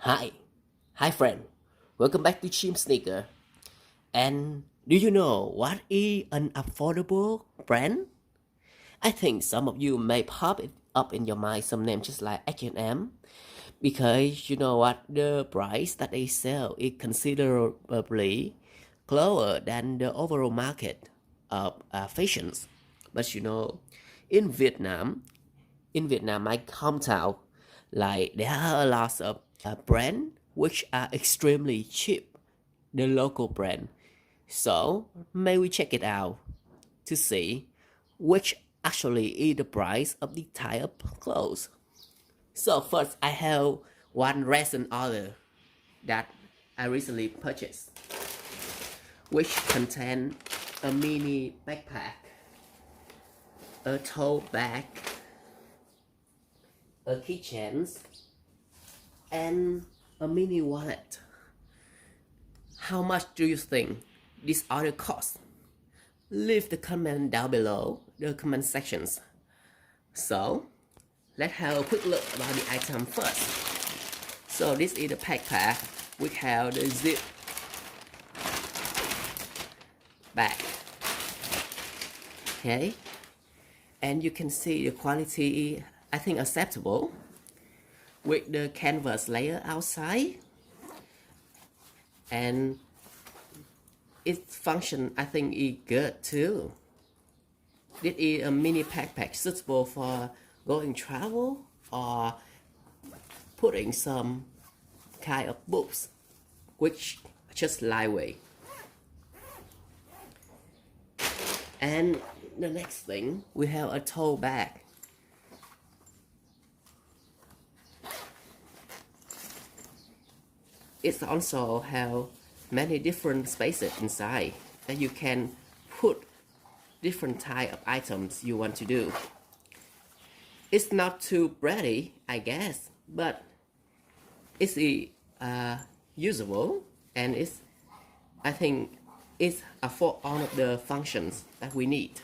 Hi, hi friend. Welcome back to Chim Sneaker. And do you know what is an affordable brand? I think some of you may pop it up in your mind some names just like H&M because you know what the price that they sell is considerably lower than the overall market of fashions. But in Vietnam, my hometown, like there are a lot of brands which are extremely cheap, the local brand. So may we check it out to see which actually is the price of the type of clothes. So first I have one recent order that I recently purchased, which contain a mini backpack, a tote bag, a keychain, and a mini wallet. How much do you think this order costs? Leave the comment down below the comment sections. So let's have a quick look about the item first. So this is the backpack which have the zip back. Okay, and you can see the quality I think acceptable with the canvas layer outside, and its function I think is good too. This is a mini backpack suitable for going travel or putting some kind of books which just lightweight. And the next thing, we have a tote bag. It also have many different spaces inside that you can put different type of items you want to do. It's not too pretty, I guess, but it's usable, and I think it's for all of the functions that we need.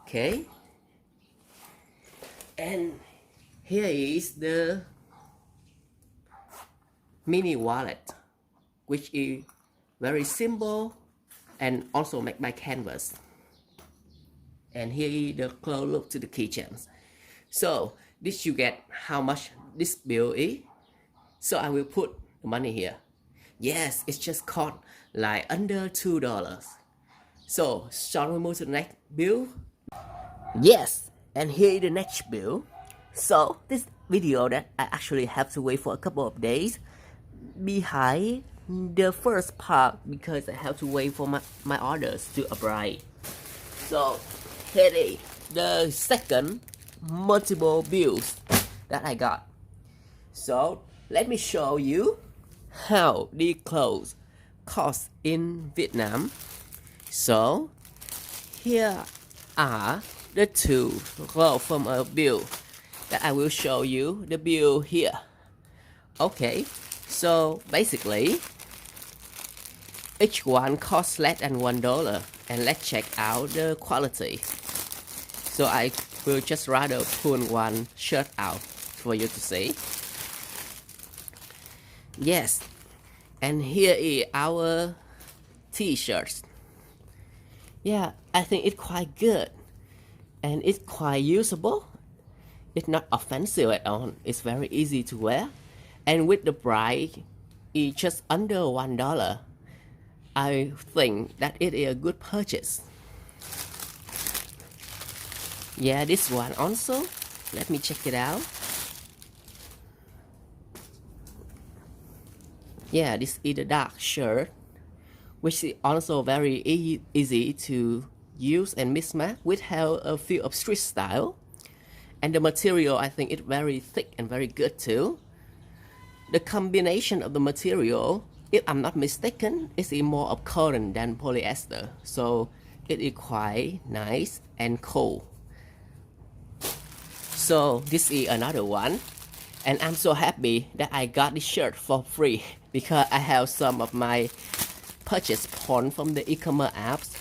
Okay, and here is the mini wallet, which is very simple and also made by canvas. And here is the close look to the keychains. So this you get how much this bill is. So I will put the money here. Yes, it's just cost like under $2. So shall we move to the next bill? Yes, and here is the next bill. So this video that I actually have to wait for a couple of days behind the first part because I have to wait for my orders to arrive. So here is the second multiple bills that I got. So let me show you how the clothes cost in Vietnam. So here are the two clothes from a bill that I will show you the bill here. Okay, so basically each one costs less than $1, and let's check out the quality. So I will just rather pull one shirt out for you to see. Yes, and here is our t-shirts. Yeah, I think it's quite good and it's quite usable. It's not offensive at all. It's very easy to wear, and with the price is just under $1. I think that it is a good purchase. Yeah, this one also. Let me check it out. Yeah, this is the dark shirt, which is also very easy to use and mismatch, which have a feel of street style. And the material, I think it's very thick and very good too. The combination of the material, if I'm not mistaken, is more of cotton than polyester. So it is quite nice and cool. So this is another one. And I'm so happy that I got this shirt for free because I have some of my purchase points from the e-commerce apps.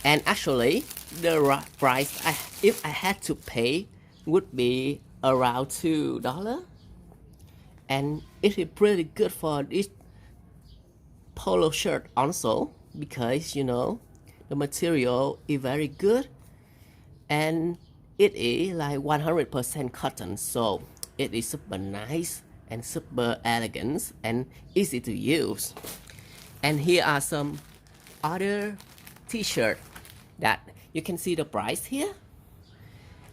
And actually, the price if I had to pay would be around $2. and it is pretty good for this polo shirt also, because you know the material is very good and it is like 100% cotton, so it is super nice and super elegant and easy to use. And here are some other t-shirt that you can see the price here,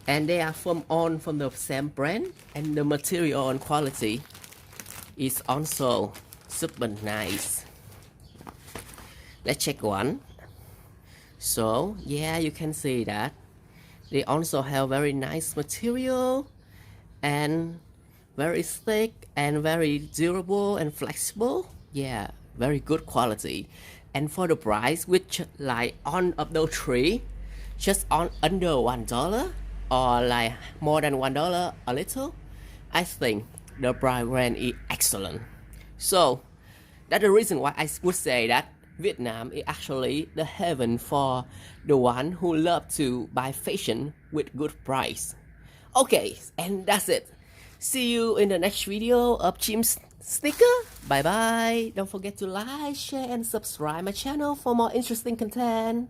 and they are from the same brand, and the material and quality is also super nice. Let's check one. So yeah, you can see that they also have very nice material and very thick and very durable and flexible. Yeah, very good quality. And for the price, which like on of those three, just on under $1 or like more than $1 a little, I think the price range is excellent. So that's the reason why I would say that Vietnam is actually the heaven for the one who love to buy fashion with good price. Okay, and that's it. See you in the next video of Chim's sneaker. Bye bye. Don't forget to like, share, and subscribe my channel for more interesting content.